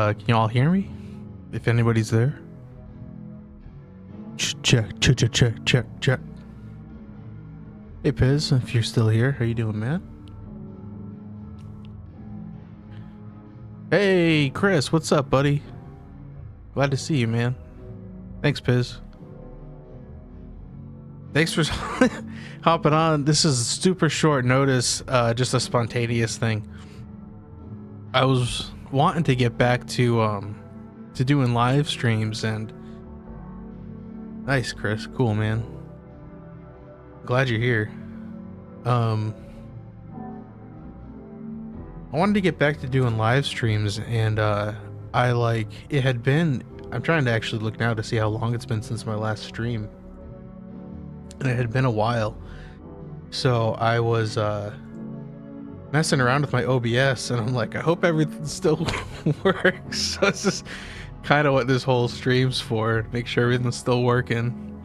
Can you all hear me? If anybody's there? Check. Hey, Piz, if you're still here, how you doing, man? Hey, Chris, what's up, buddy? Glad to see you, man. Thanks, Piz. Thanks for hopping on. This is super short notice, just a spontaneous thing. I was wanting to get back to doing live streams, and nice, Chris. Cool, man. Glad you're here. I wanted to get back to doing live streams, and it had been, I'm trying to actually look now to see how long it's been since my last stream, and it had been a while. So I was messing around with my OBS, and I'm like, I hope everything still works. So it's just kind of what this whole stream's for, make sure everything's still working.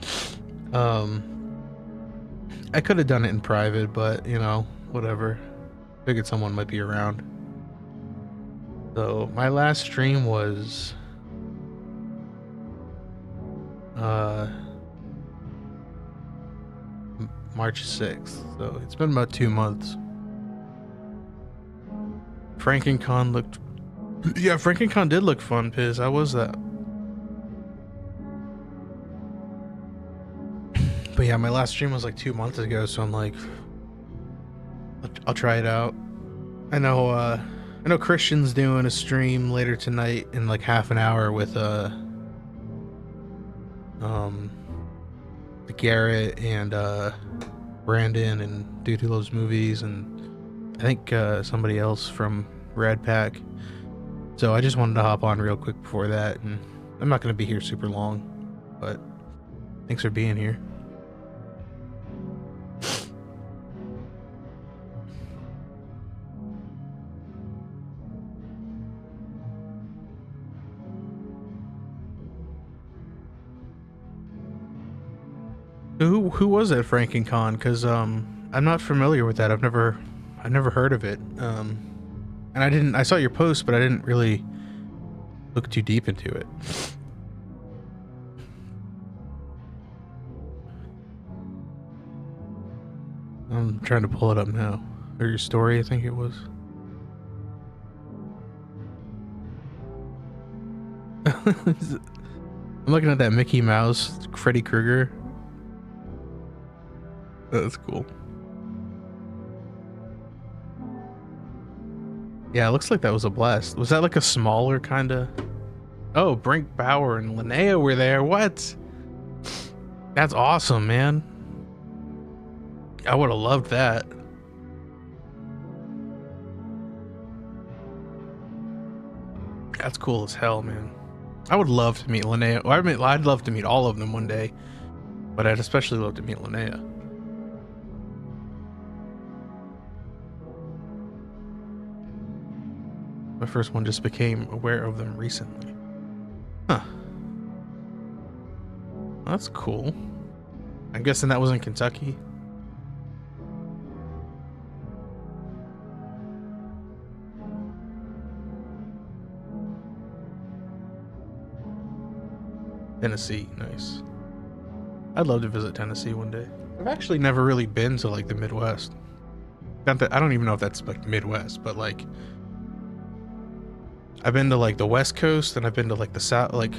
I could have done it in private, but you know, whatever. Figured someone might be around. So my last stream was March 6th, so it's been about 2 months. FrankenCon looked, yeah, FrankenCon did look fun, Piz. How was that? But yeah, my last stream was like 2 months ago, so I'm like, I'll try it out. I know Christian's doing a stream later tonight in like half an hour with Garrett and Brandon and Dude Who Loves Movies, and I think somebody else from Rad Pack. So I just wanted to hop on real quick before that, and I'm not going to be here super long, but thanks for being here. Who was at FrankenCon? Because I'm not familiar with that. I've never heard of it. And I saw your post, but I didn't really look too deep into it. I'm trying to pull it up now. Or your story, I think it was. I'm looking at that Mickey Mouse, Freddy Krueger. That's cool. Yeah, it looks like that was a blast. Was that like a smaller kind of... Oh, Brink Bauer and Linnea were there. What? That's awesome, man. I would have loved that. That's cool as hell, man. I would love to meet Linnea. Well, I mean, I'd love to meet all of them one day, but I'd especially love to meet Linnea. My first one just became aware of them recently. Huh. That's cool. I'm guessing that was in Kentucky. Tennessee, nice. I'd love to visit Tennessee one day. I've actually never really been to like the Midwest. Not that, I don't even know if that's like Midwest, but like I've been to like the West Coast, and I've been to like the South, like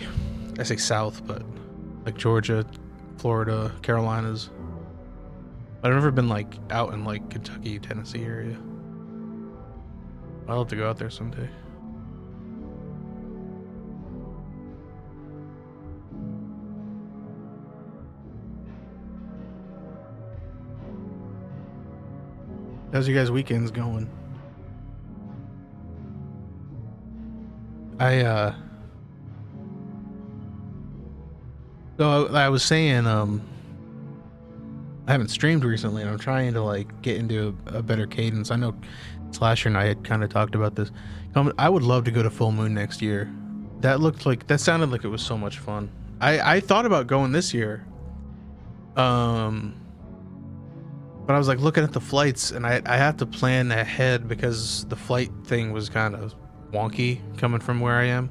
I say South, but like Georgia, Florida, Carolinas. I've never been like out in like Kentucky, Tennessee area. I'd love to go out there someday. How's your guys' weekends going? So I was saying, I haven't streamed recently, and I'm trying to like get into a better cadence. I know Slasher and I had kind of talked about this. I would love to go to Full Moon next year. That sounded like it was so much fun. I thought about going this year. But I was like looking at the flights, and I had to plan ahead because the flight thing was kind of wonky coming from where I am.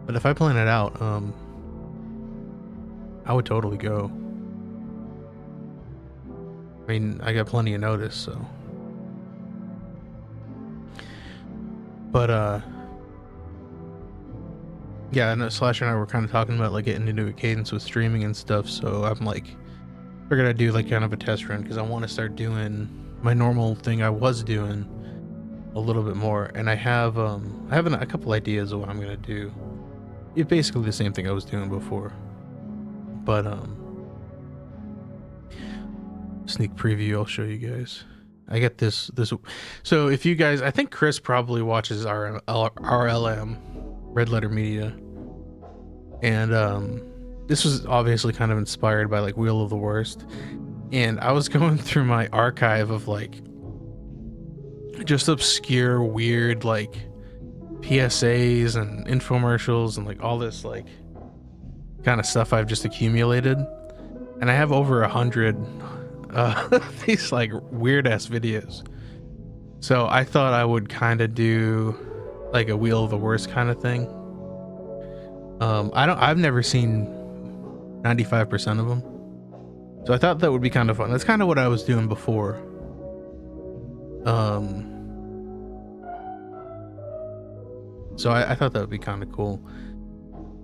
But if I plan it out, I would totally go. I mean, I got plenty of notice, so. But yeah, I know Slasher and I were kind of talking about like getting into a cadence with streaming and stuff. So I'm like, figured I'd do like kind of a test run because I want to start doing my normal thing I was doing a little bit more. And I have a couple ideas of what I'm gonna do. It's basically the same thing I was doing before, but sneak preview. I'll show you guys. I get this. So if you guys, I think Chris probably watches RLM, Red Letter Media, and this was obviously kind of inspired by like Wheel of the Worst, and I was going through my archive of like just obscure, weird like PSAs and infomercials and like all this like kind of stuff I've just accumulated, and I have over 100 these like weird ass videos. So I thought I would kind of do like a Wheel of the Worst kind of thing. I've never seen 95% of them, so I thought that would be kind of fun. That's kind of what I was doing before. So I thought that would be kind of cool.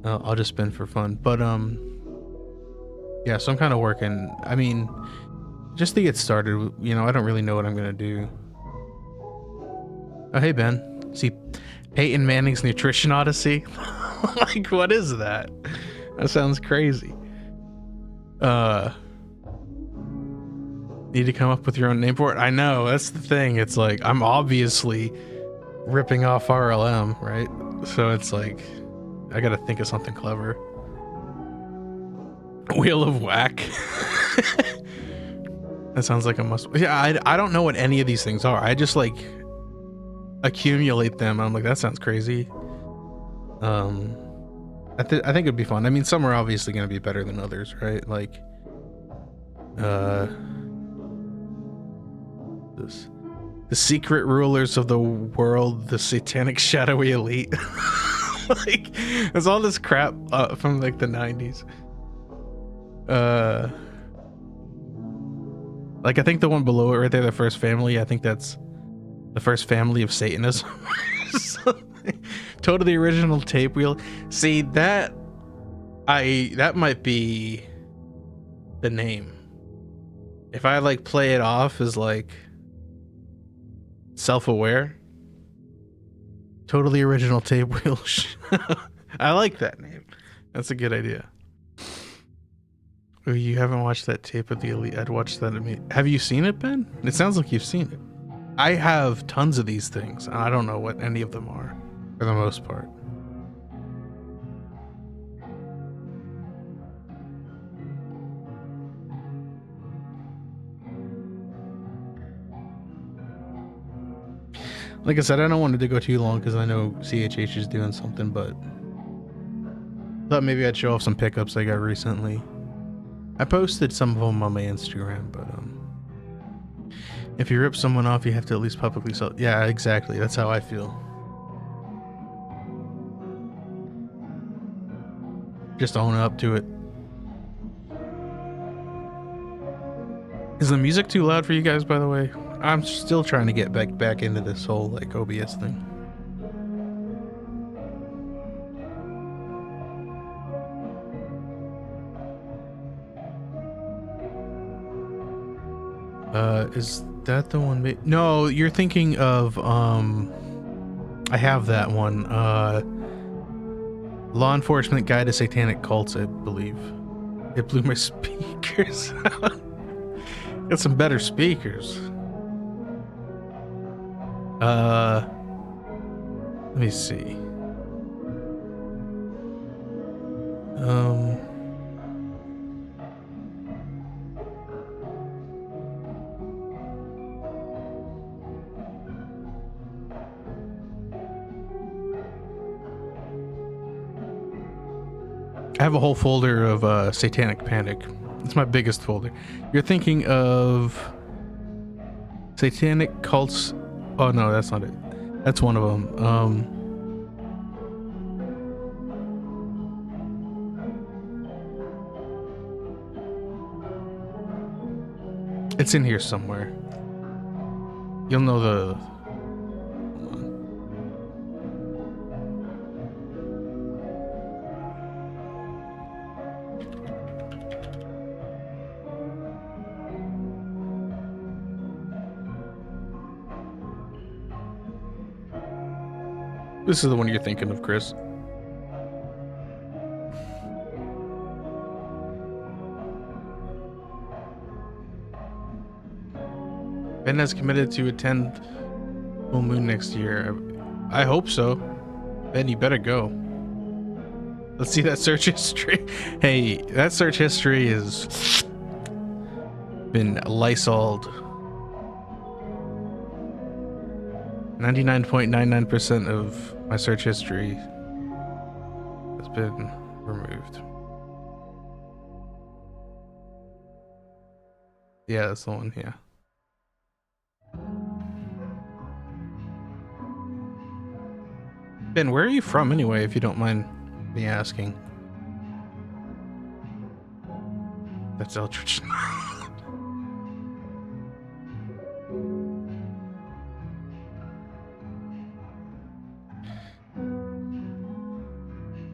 I'll just spin for fun, but yeah. So I'm kind of working. I mean, just to get started, you know, I don't really know what I'm gonna do. Oh, hey Ben. See, Peyton Manning's Nutrition Odyssey. Like, what is that? That sounds crazy. Need to come up with your own name for it. I know, that's the thing. It's like I'm obviously ripping off RLM, right? So it's like I gotta think of something clever. Wheel of Whack. That sounds like a must. Yeah, I don't know what any of these things are. I just like accumulate them. I'm like, that sounds crazy. I think it'd be fun. I mean, some are obviously going to be better than others, right? Like, the secret rulers of the world, the satanic shadowy elite. Like, there's all this crap from like the 90s. Like, I think the one below it right there, the first family, I think that's the first family of Satanism. Totally original tape wheel. See, that might be the name. If I like play it off as like self-aware. Totally original tape wheel. I like that name. That's a good idea. Oh, you haven't watched that tape of the elite? I'd watch that. Have you seen it, Ben? It sounds like you've seen it. I have tons of these things, and I don't know what any of them are, for the most part. Like I said, I don't want it to go too long because I know CHH is doing something, but thought maybe I'd show off some pickups I got recently. I posted some of them on my Instagram, but if you rip someone off, you have to at least publicly sell. Yeah, exactly. That's how I feel. Just own up to it. Is the music too loud for you guys, by the way? I'm still trying to get back into this whole like OBS thing. Is that the one? No, you're thinking of I have that one. Law Enforcement Guide to Satanic Cults, I believe. It blew my speakers out. Got some better speakers. Let me see. I have a whole folder of Satanic Panic. It's my biggest folder. You're thinking of Satanic Cults. Oh no, that's not it. That's one of them. It's in here somewhere. You'll know the... Hold on. This is the one you're thinking of, Chris. Ben has committed to attend Full Moon next year. I hope so. Ben, you better go. Let's see that search history. Hey, that search history has been Lysoled. 99.99% of my search history has been removed. Yeah, that's the one, yeah. Ben, where are you from anyway, if you don't mind me asking? That's Eldritch.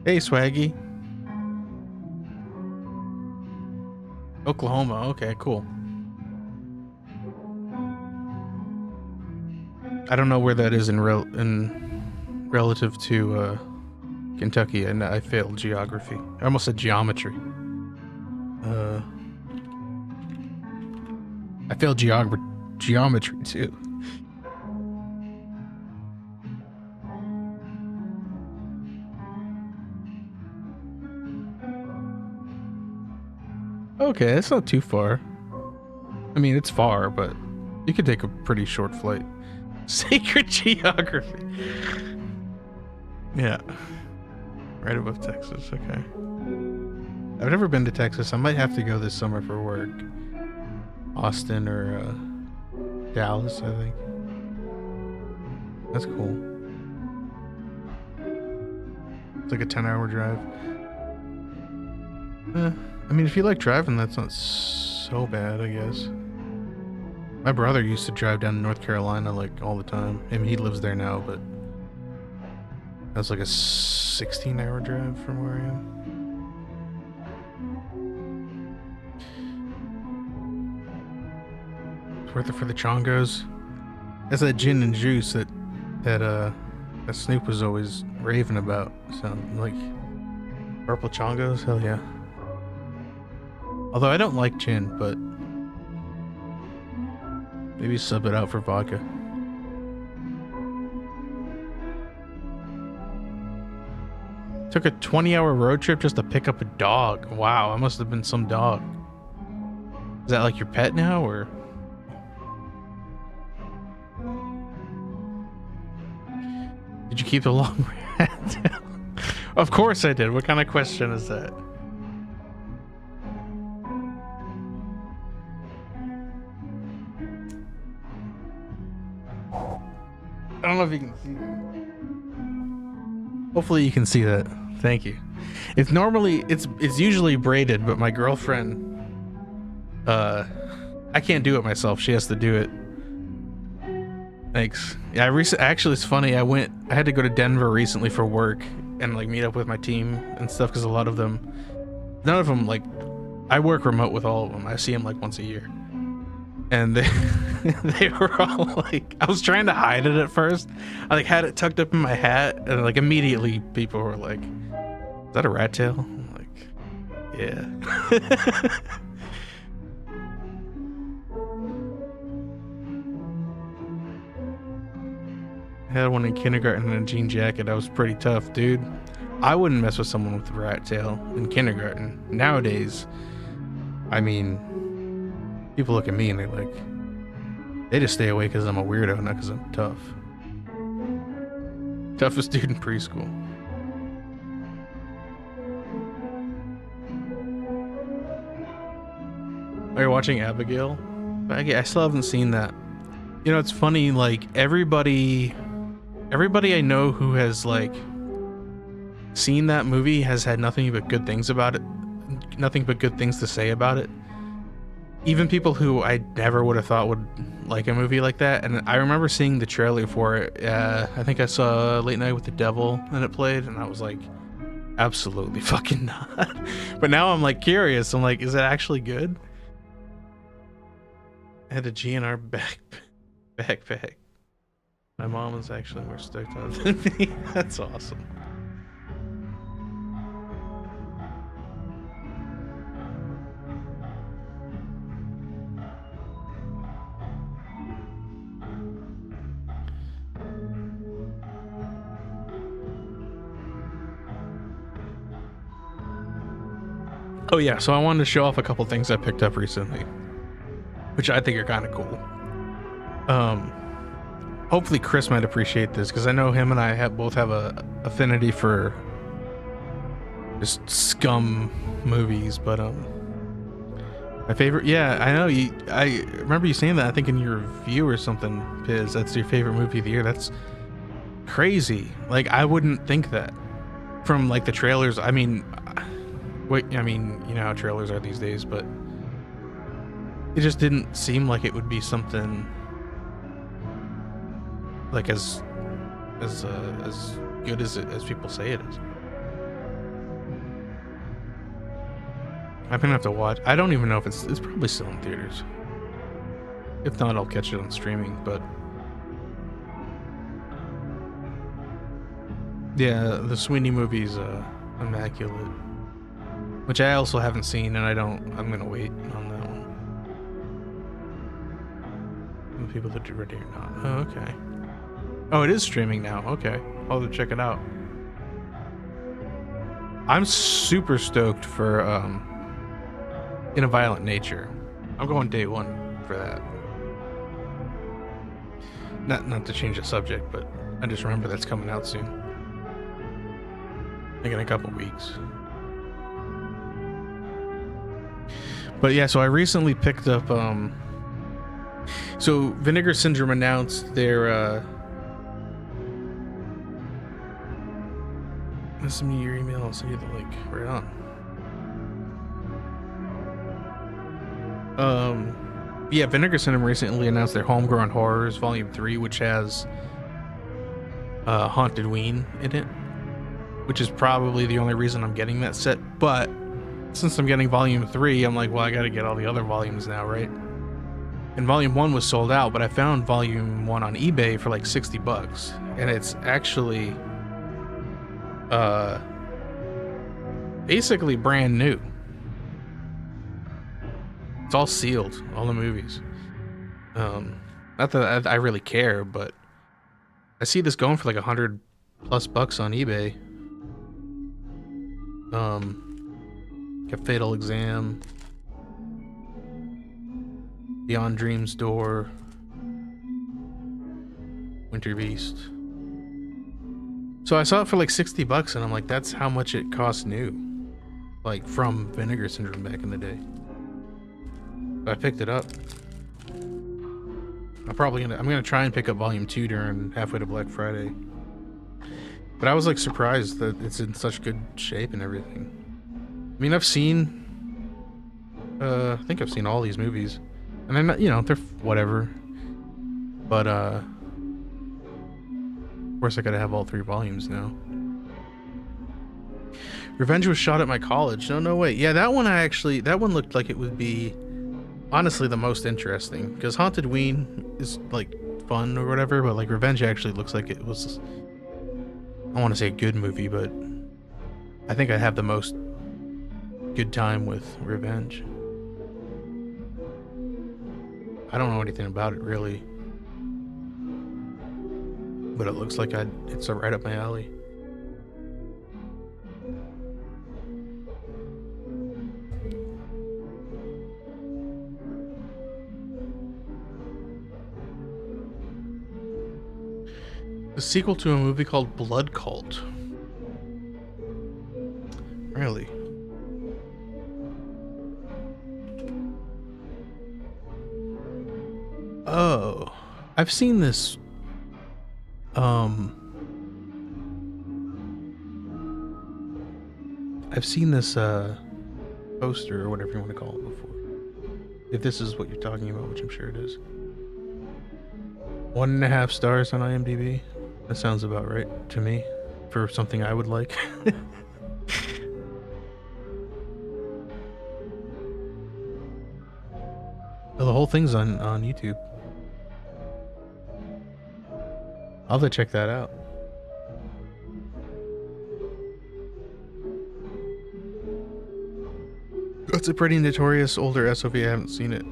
Hey, Swaggy. Oklahoma, okay, cool. I don't know where that is in relative to Kentucky, and I failed geography. I almost said geometry. I failed geometry too. Okay, that's not too far. I mean, it's far, but you could take a pretty short flight. Sacred geography. Yeah. Right above Texas, okay. I've never been to Texas. I might have to go this summer for work. Austin or Dallas, I think. That's cool. It's like a 10-hour drive. I mean, if you like driving, that's not so bad, I guess. My brother used to drive down to North Carolina like all the time. I mean, he lives there now, but that's like a 16-hour drive from where I am. It's worth it for the chongos. That's that gin and juice that Snoop was always raving about. So like purple chongos, hell yeah. Although I don't like gin, but maybe sub it out for vodka. Took a 20-hour road trip just to pick up a dog. Wow, I must have been some dog. Is that like your pet now, or? Did you keep the long rat? Of course I did. What kind of question is that? I don't know if you can see that. Hopefully you can see that. Thank you. It's usually braided, but my girlfriend, I can't do it myself. She has to do it. Thanks. Yeah, actually it's funny. I had to go to Denver recently for work and like meet up with my team and stuff, because none of them, like, I work remote with all of them. I see them like once a year. And they were all like, I was trying to hide it at first. I like had it tucked up in my hat, and like immediately people were like, "Is that a rat tail?" I'm like, yeah. I had one in kindergarten in a jean jacket. I was pretty tough, dude. I wouldn't mess with someone with a rat tail in kindergarten. Nowadays, I mean, people look at me and they just stay away because I'm a weirdo, not because I'm tough. Toughest dude in preschool. Are you watching Abigail? I still haven't seen that. You know, it's funny, like everybody I know who has like seen that movie has had nothing but good things about it. Nothing but good things to say about it. even people who I never would have thought would like a movie like that. And I remember seeing the trailer for it. I think I saw Late Night with the Devil and it played, and I was like, absolutely fucking not. But now I'm like curious. I'm like, is it actually good? I had a GNR backpack. My mom was actually more stoked on it than me. That's awesome. Oh yeah, so I wanted to show off a couple things I picked up recently, which I think are kind of cool. Hopefully Chris might appreciate this, because I know him and I both have a affinity for just scum movies. But my favorite, yeah, I know you. I remember you saying that, I think in your review or something, Piz. That's your favorite movie of the year. That's crazy. Like, I wouldn't think that from like the trailers. I mean, you know how trailers are these days, but it just didn't seem like it would be something like as good as people say it is. I'm gonna have to watch. I don't even know if it's probably still in theaters. If not, I'll catch it on streaming. But yeah, the Sweeney movie's immaculate, which I also haven't seen, and I'm gonna wait on that one. The people that are ready or not. Oh, okay. Oh, it is streaming now. Okay, I'll go check it out. I'm super stoked for In a Violent Nature. I'm going day one for that. Not to change the subject, but I just remember that's coming out soon. I think in a couple weeks. But yeah, so I recently picked up so Vinegar Syndrome announced their send me your email, I'll send you the link right on. Yeah, Vinegar Syndrome recently announced their Homegrown Horrors Volume 3, which has Haunted Ween in it, which is probably the only reason I'm getting that set. But since I'm getting Volume 3, I'm like, well, I gotta get all the other volumes now, right? And Volume 1 was sold out, but I found Volume 1 on eBay for like $60, and it's actually basically brand new. It's all sealed, all the movies. Not that I really care, but I see this going for like $100+ on eBay. Got Fatal Exam, Beyond Dream's Door, Winter Beast. So I saw it for like $60, and I'm like, that's how much it costs new, like from Vinegar Syndrome back in the day. But I picked it up. I'm gonna try and pick up Volume 2 during halfway to Black Friday. But I was like surprised that it's in such good shape and everything. I mean, I think I've seen all these movies, and I'm not, you know, they're whatever. But of course I gotta have all 3 volumes now. Revenge was shot at my college. No way. Yeah, that one looked like it would be honestly the most interesting, because Haunted Ween is like fun or whatever, but like Revenge actually looks like it was, I don't want to say a good movie, but I think I have the most good time with Revenge. I don't know anything about it really, but it looks like it's right up my alley. The sequel to a movie called Blood Cult. Really? Oh, I've seen this. I've seen this poster or whatever you want to call it before. If this is what you're talking about, which I'm sure it is. 1.5 stars on IMDb. That sounds about right to me for something I would like. Oh, the whole thing's on YouTube. I'll have to check that out. It's a pretty notorious older SOV. I haven't seen it.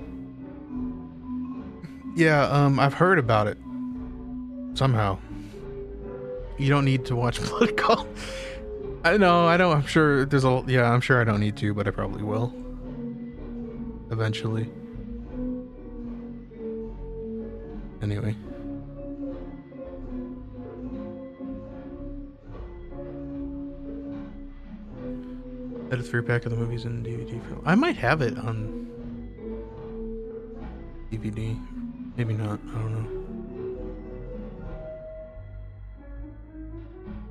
Yeah, I've heard about it. Somehow. You don't need to watch Blood Call. I know, I don't. I'm sure there's a. Yeah, I'm sure I don't need to, but I probably will. Eventually. Anyway. That is 3-pack of the movies in DVD film. I might have it on DVD. Maybe not. I don't know.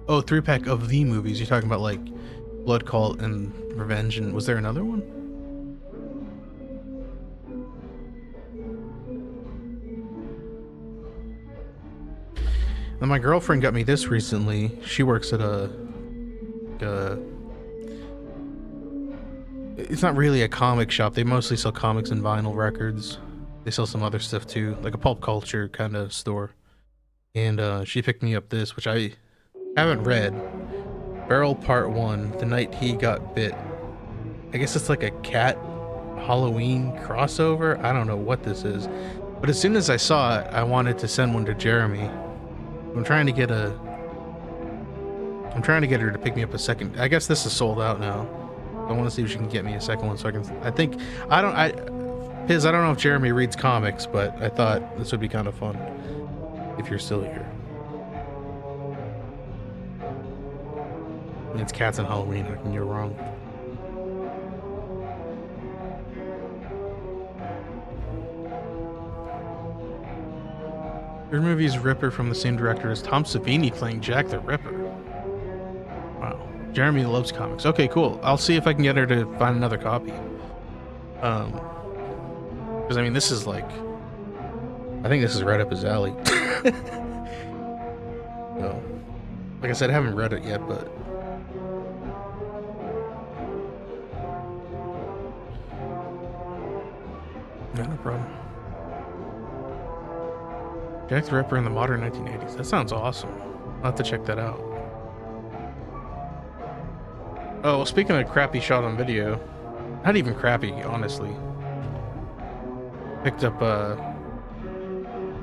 Oh, 3-pack of the movies. You're talking about like Blood Cult and Revenge, and was there another one? And my girlfriend got me this recently. She works at it's not really a comic shop. They mostly sell comics and vinyl records. They sell some other stuff too, like a pulp culture kind of store. And she picked me up this, which I haven't read. Feral Part 1, The Night He Got Bit. I guess it's like a cat Halloween crossover. I don't know what this is. But as soon as I saw it, I wanted to send one to Jeremy. I'm trying to get her to pick me up a second. I guess this is sold out now. I want to see if she can get me a second one so I can. I don't know if Jeremy reads comics, but I thought this would be kind of fun if you're still here. I mean, it's cats and Halloween. How can you go wrong? Your movie's Ripper from the same director as Tom Savini playing Jack the Ripper. Wow. Jeremy loves comics. Okay, cool. I'll see if I can get her to find another copy. Because I mean, this is like, I think this is right up his alley. So, like I said, I haven't read it yet, but yeah, no problem. Jack the Ripper in the modern 1980s. That sounds awesome. I'll have to check that out. Oh, well, speaking of crappy shot on video, not even crappy, honestly. Picked up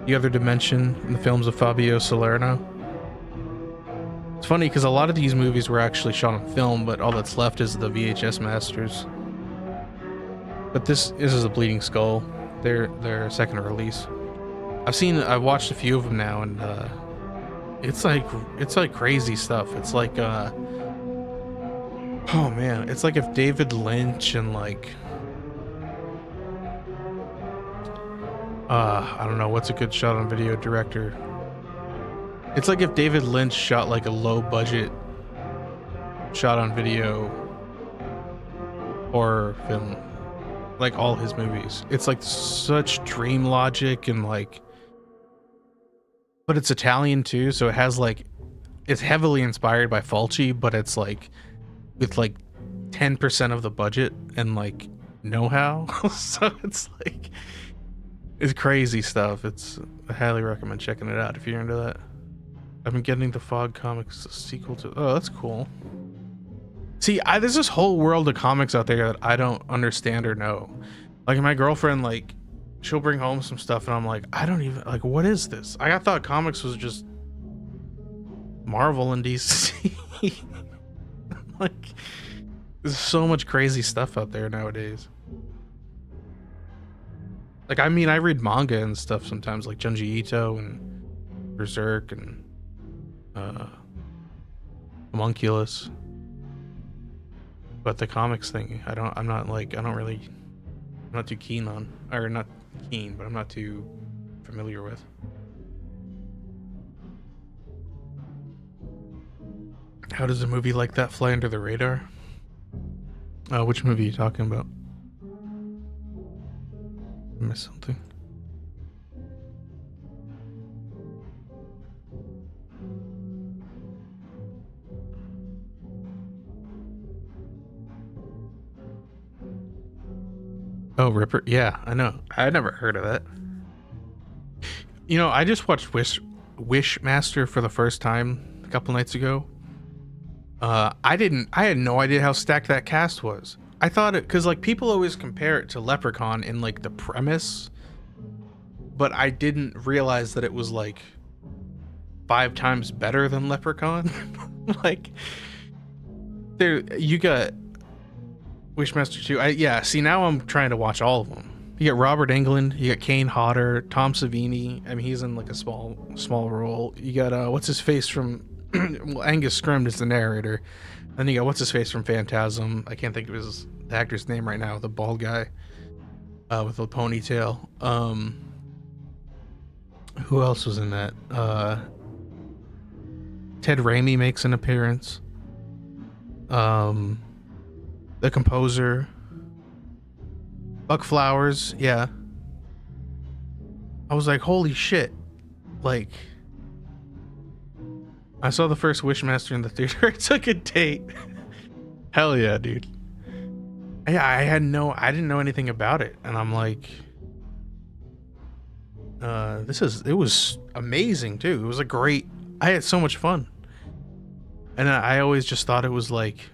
The Other Dimension in the films of Fabio Salerno. It's funny because a lot of these movies were actually shot on film, but all that's left is the VHS masters. But this is a Bleeding Skull, their second release. I've watched a few of them now, and it's like crazy stuff. It's like oh man, it's like if David Lynch and like I don't know what's a good shot on video director. It's like if David Lynch shot like a low budget shot on video horror film, like all his movies. It's like such dream logic and like, but it's Italian too, so it has like, it's heavily inspired by Fulci, but it's like with like 10% of the budget and like know-how. So it's like, it's crazy stuff. I highly recommend checking it out if you're into that. I've been getting the Fog comics sequel to. Oh, that's cool. See, there's this whole world of comics out there that I don't understand or know. Like my girlfriend, like she'll bring home some stuff, and I'm like, I don't even like. What is this? I thought comics was just Marvel and DC. Like, there's so much crazy stuff out there nowadays. Like, I mean, I read manga and stuff sometimes, like Junji Ito and Berserk and Homunculus. But the comics thing, I'm not too keen on, or not keen, but I'm not too familiar with. How does a movie like that fly under the radar? Which movie are you talking about? I missed something. Oh, Ripper. Yeah, I know. I never heard of that. You know, I just watched Wishmaster for the first time a couple nights ago. I had no idea how stacked that cast was. I thought it, because like people always compare it to Leprechaun in like the premise, but I didn't realize that it was like 5 times better than Leprechaun. Like, there, you got Wishmaster 2. Yeah, see, now I'm trying to watch all of them. You got Robert Englund, you got Kane Hodder, Tom Savini. I mean, he's in like a small role. You got what's his face from well, Angus Scrimm is the narrator. Then you got what's his face from Phantasm. I can't think of the actor's name right now. The bald guy with the ponytail. Who else was in that? Ted Raimi makes an appearance. The composer. Buck Flowers, yeah. I was like, holy shit. Like, I saw the first Wishmaster in the theater. I took a date. Hell yeah, dude. Yeah, I didn't know anything about it. And I'm like, it was amazing too. It was I had so much fun. And I always just thought it was like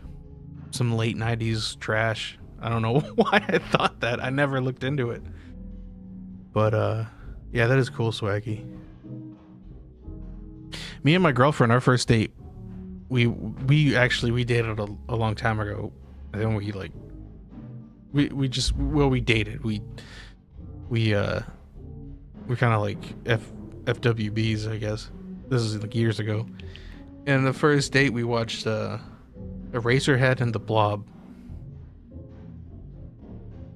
some late 90s trash. I don't know why I thought that. I never looked into it. But yeah, that is cool, Swaggy. Me and my girlfriend, our first date, we dated a long time ago. And then we dated. We kind of like FWBs, I guess. This is like years ago. And the first date we watched Eraserhead and The Blob.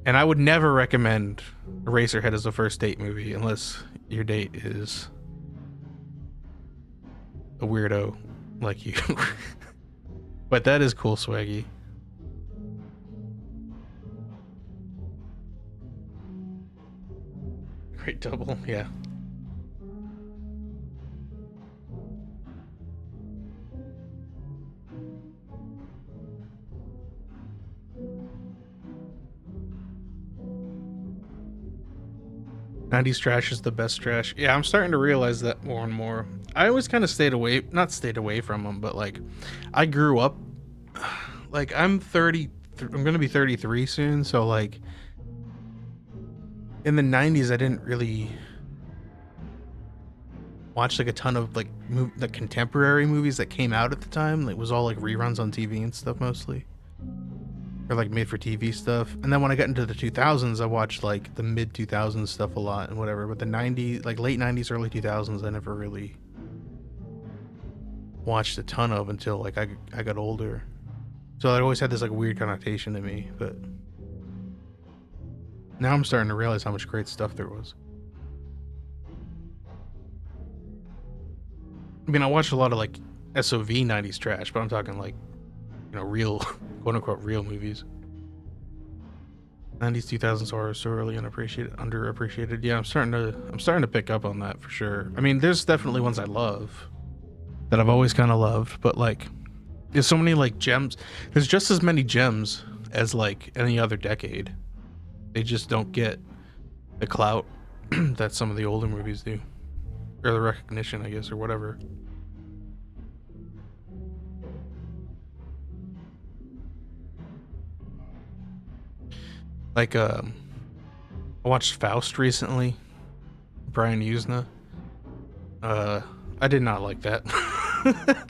And I would never recommend Eraserhead as a first date movie unless your date is a weirdo like you. But that is cool, Swaggy. Great double, yeah. '90s trash is the best trash. Yeah, I'm starting to realize that more and more. I always kind of stayed away from them, but like, I grew up. Like, I'm gonna be 33 soon, so like, in the '90s, I didn't really watch like a ton of like the contemporary movies that came out at the time. It was all like reruns on TV and stuff mostly. Or like made for TV stuff. And then when I got into the 2000s, I watched like the mid 2000s stuff a lot and whatever. But the 90s, like late 90s, early 2000s, I never really watched a ton of until like I got older. So it always had this like weird connotation to me. But now I'm starting to realize how much great stuff there was. I mean, I watched a lot of like SOV 90s trash, but I'm talking like, you know, real, quote unquote, real movies. 90s, 2000s horror sorely underappreciated. Yeah, I'm starting to pick up on that for sure. I mean, there's definitely ones I love that I've always kind of loved, but like, there's so many like gems. There's just as many gems as like any other decade. They just don't get the clout that some of the older movies do, or the recognition, I guess, or whatever. Like, I watched Faust recently. Brian Usna. I did not like that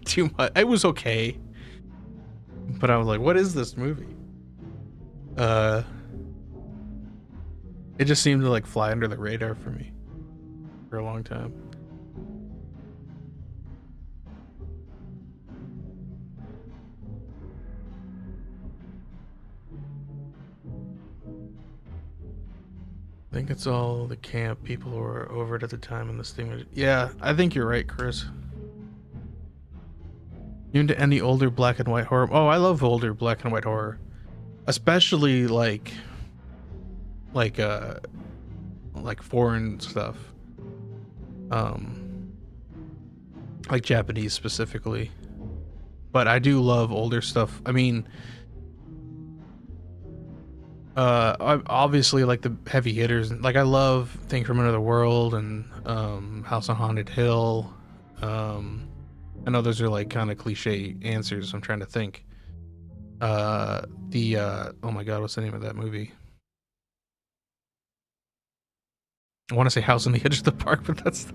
too much. It was okay, but I was like, "What is this movie?" It just seemed to like fly under the radar for me for a long time. I think it's all the camp people were over it at the time and this thing was... Yeah, I think you're right, Chris. You into any older black and white horror? Oh, I love older black and white horror. Especially like like foreign stuff, like Japanese specifically. But I do love older stuff. I mean, obviously like the heavy hitters. Like I love Thing from Another World and House on Haunted Hill. I know those are like kind of cliche answers. I'm trying to think. Oh my god, what's the name of that movie? I want to say House on the Edge of the Park, but that's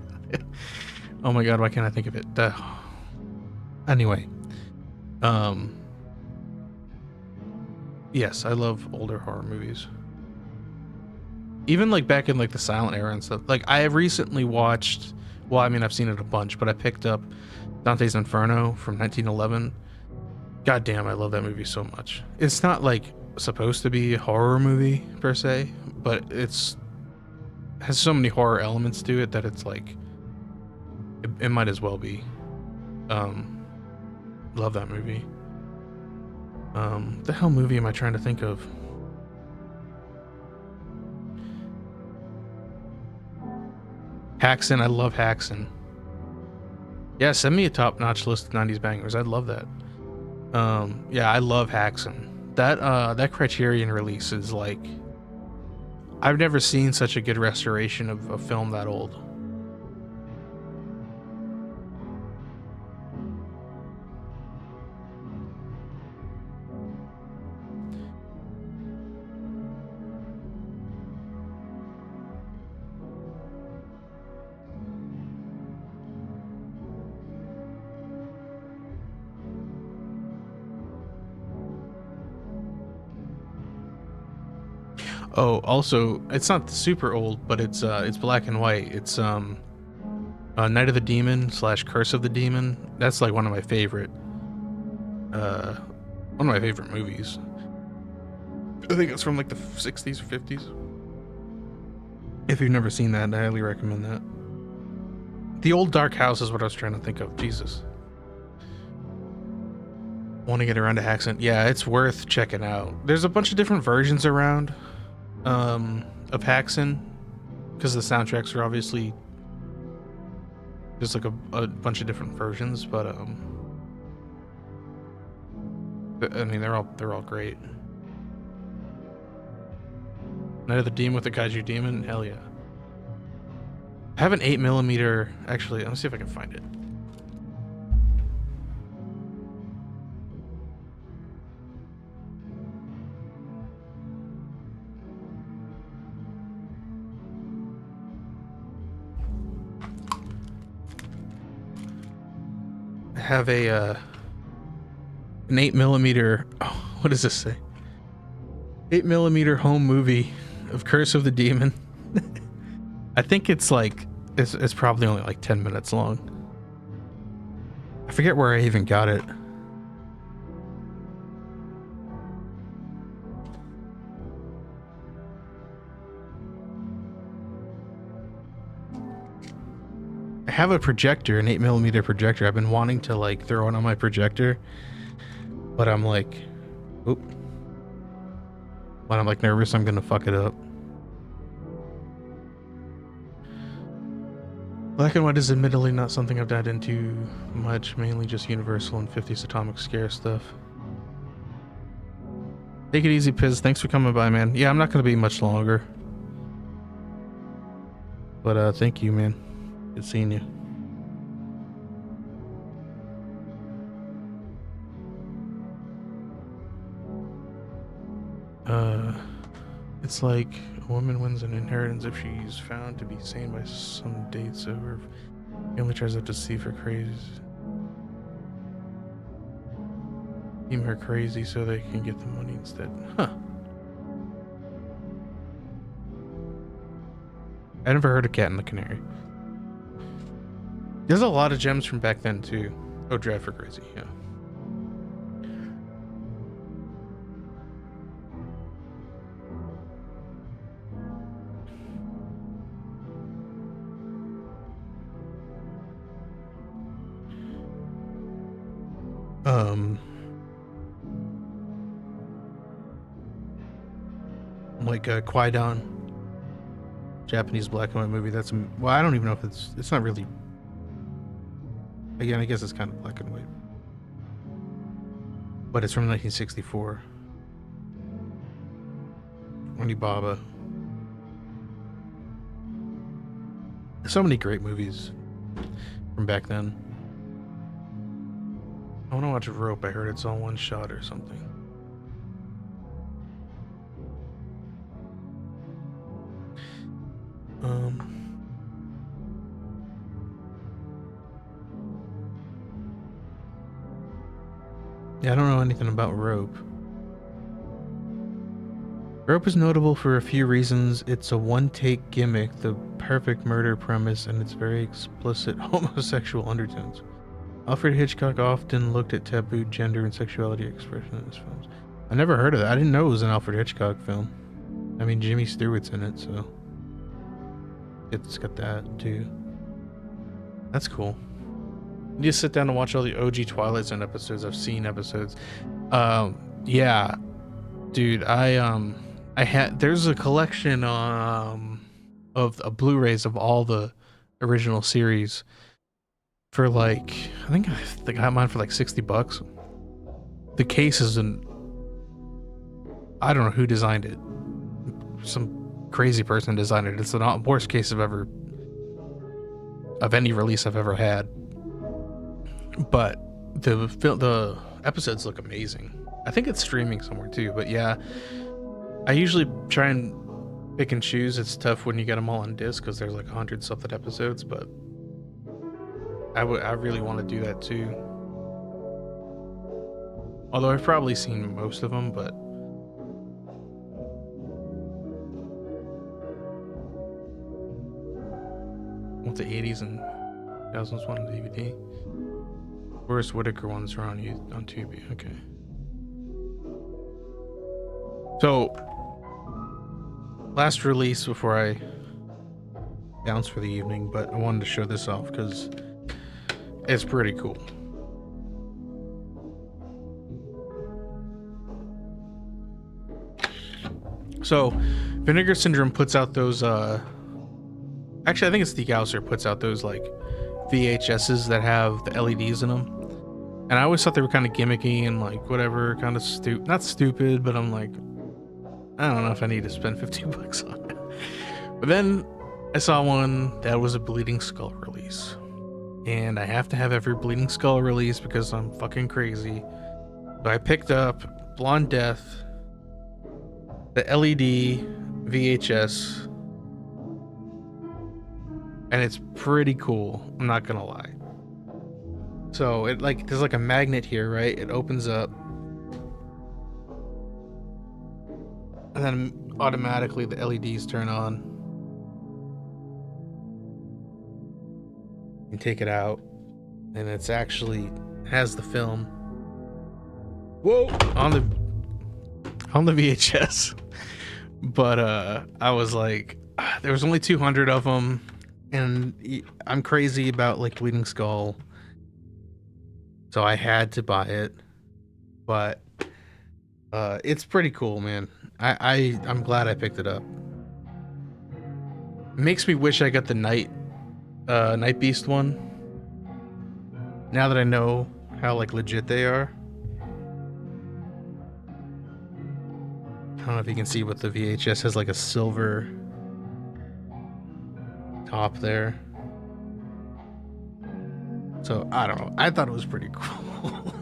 oh my god, why can't I think of it? Anyway, yes, I love older horror movies. Even like back in like the silent era and stuff. Like I have recently watched, well, I mean I've seen it a bunch, but I picked up Dante's Inferno from 1911. God damn, I love that movie so much. It's not like supposed to be a horror movie per se, but it's has so many horror elements to it that it's like it might as well be. Love that movie. The hell movie am I trying to think of? Haxan, I love Haxan. Yeah, send me a top-notch list of 90s bangers. I'd love that. Yeah, I love Haxan. That Criterion release is like, I've never seen such a good restoration of a film that old. Oh, also, it's not super old, but it's black and white. It's Night of the Demon / Curse of the Demon. That's like one of my favorite movies. I think it's from like the 60s or 50s. If you've never seen that, I highly recommend that. The Old Dark House is what I was trying to think of. Jesus. Want to get around to Haxan? Yeah, it's worth checking out. There's a bunch of different versions around of Haxan, because the soundtracks are obviously there's like a bunch of different versions, but I mean they're all great. Night of the Demon with the Kaiju Demon, hell yeah. I have an 8mm. Actually, let me see if I can find it. Have a an 8mm. Oh, what does this say? 8mm home movie of Curse of the Demon. I think it's like it's probably only like 10 minutes long. I forget where I even got it. I have a projector, an 8mm projector. I've been wanting to like throw it on my projector, but I'm like, oop. When I'm like nervous, I'm gonna fuck it up. Black and white is admittedly not something I've dived into much, mainly just Universal and 50s Atomic Scare stuff. Take it easy, Piz. Thanks for coming by, man. Yeah, I'm not gonna be much longer. But thank you, man. Good seeing you. It's like a woman wins an inheritance if she's found to be sane by some date, so her family tries out to see if her crazy. Deem her crazy so they can get the money instead. Huh. I never heard of Cat and the Canary. There's a lot of gems from back then too. Oh, Drive for Crazy, yeah. Like Qui-Gon. Japanese black and white movie. That's well, I don't even know if it's not really. Again, I guess it's kind of black and white, but it's from 1964. Onibaba. So many great movies from back then. I want to watch Rope. I heard it's all one shot or something. Yeah, I don't know anything about Rope. Rope is notable for a few reasons. It's a one-take gimmick, the perfect murder premise, and its very explicit homosexual undertones. Alfred Hitchcock often looked at taboo gender and sexuality expression in his films. I never heard of that. I didn't know it was an Alfred Hitchcock film. I mean, Jimmy Stewart's in it, so it's got that too. That's cool. You just sit down and watch all the OG Twilight Zone episodes. I've seen episodes. Yeah, dude. I had. There's a collection of Blu-rays of all the original series for like, I think I got mine for like $60. The case is I don't know who designed it. Some crazy person designed it. It's the worst case of any release I've ever had. But the episodes look amazing. I think it's streaming somewhere too. But yeah, I usually try and pick and choose. It's tough when you get them all on disc because there's like 100 something episodes. But I really want to do that too. Although I've probably seen most of them, but the 80s and 2000s one on DVD. Forrest Whitaker ones are on Tubi. Okay. So, last release before I bounce for the evening, but I wanted to show this off because it's pretty cool. So, Vinegar Syndrome puts out those actually, I think it's the Gausser puts out those like VHSs that have the LEDs in them. And I always thought they were kind of gimmicky and like whatever, kind of not stupid, but I'm like, I don't know if I need to spend $15 on it. But then I saw one that was a Bleeding Skull release. And I have to have every Bleeding Skull release because I'm fucking crazy. So I picked up Blonde Death, the LED VHS, and it's pretty cool, I'm not gonna lie. So it like there's like a magnet here, right? It opens up and then automatically the LEDs turn on. You take it out and it's actually has the film. Whoa, on the VHS. But I was like, there was only 200 of them. And I'm crazy about like Bleeding Skull, so I had to buy it. But it's pretty cool, man. I'm glad I picked it up. It makes me wish I got the Night Beast one. Now that I know how like legit they are. I don't know if you can see, but the VHS has like a silver top there. So I don't know. I thought it was pretty cool.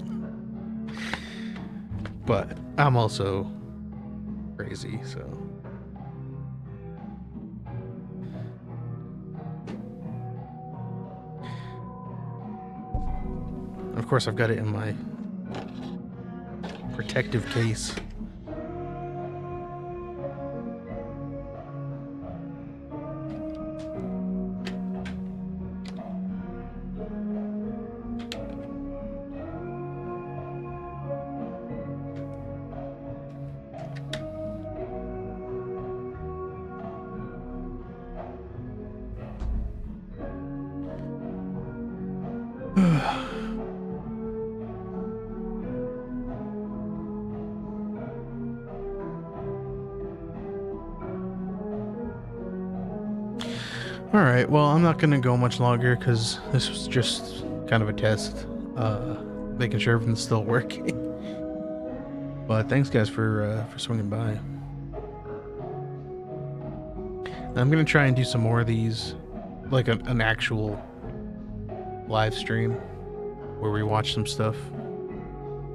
But I'm also crazy, so. Of course, I've got it in my protective case. All right, well, I'm not gonna go much longer because this was just kind of a test, making sure everything's still working. But thanks, guys, for swinging by. I'm gonna try and do some more of these, like an actual live stream where we watch some stuff.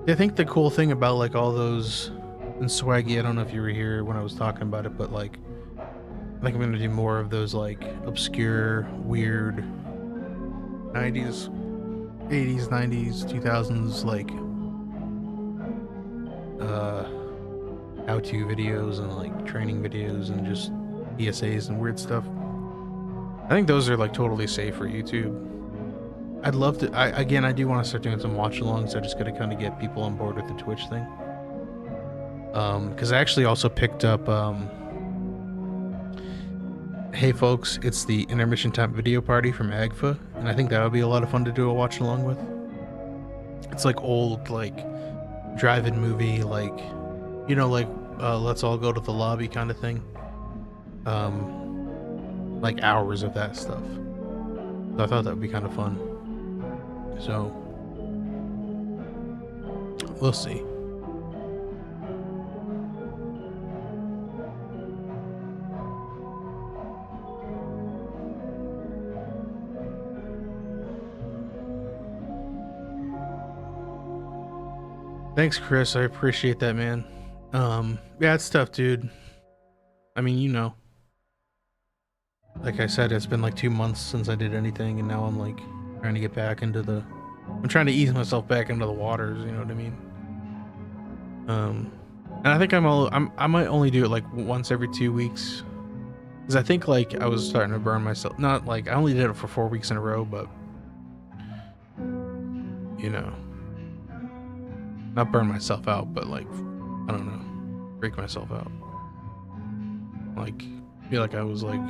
I think the cool thing about like all those, and Swaggy, I don't know if you were here when I was talking about it, but like I think I'm gonna do more of those like obscure, weird 90s, 80s, 90s, 2000s like how-to videos and like training videos and just PSAs and weird stuff. I think those are like totally safe for YouTube. I'd love to. I do want to start doing some watch-alongs. I just gotta kind of get people on board with the Twitch thing. Because I actually also picked up. Hey folks, it's the intermission time video party from AGFA, and I think that would be a lot of fun to do a watch-along with. It's like old, like drive-in movie, like like let's all go to the lobby kind of thing. Like hours of that stuff. So I thought that would be kind of fun. So we'll see. Thanks, Chris. I appreciate that, man. Yeah, it's tough, dude. I mean, like I said, it's been like 2 months since I did anything, and now I'm like trying to get back into I'm trying to ease myself back into the waters, you know what I mean? And I think I might only do it like once every 2 weeks, because I think like I was starting to burn myself. Not like I only did it for 4 weeks in a row, but not burn myself out, but like I don't know, break myself out. Like feel like I was like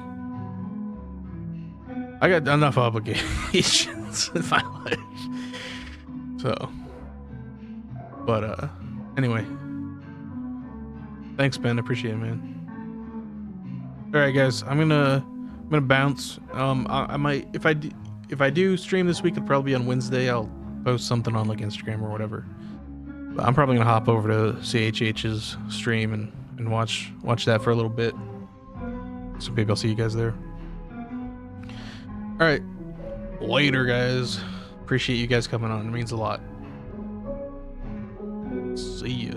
I got enough obligations in my life. So, but anyway, thanks, Ben. Appreciate it, man. All right, guys, I'm gonna bounce. I might if I do stream this week, it'll probably be on Wednesday. I'll post something on like Instagram or whatever. But I'm probably gonna hop over to CHH's stream and watch that for a little bit. So maybe I'll see you guys there. All right, later, guys. Appreciate you guys coming on. It means a lot. See ya.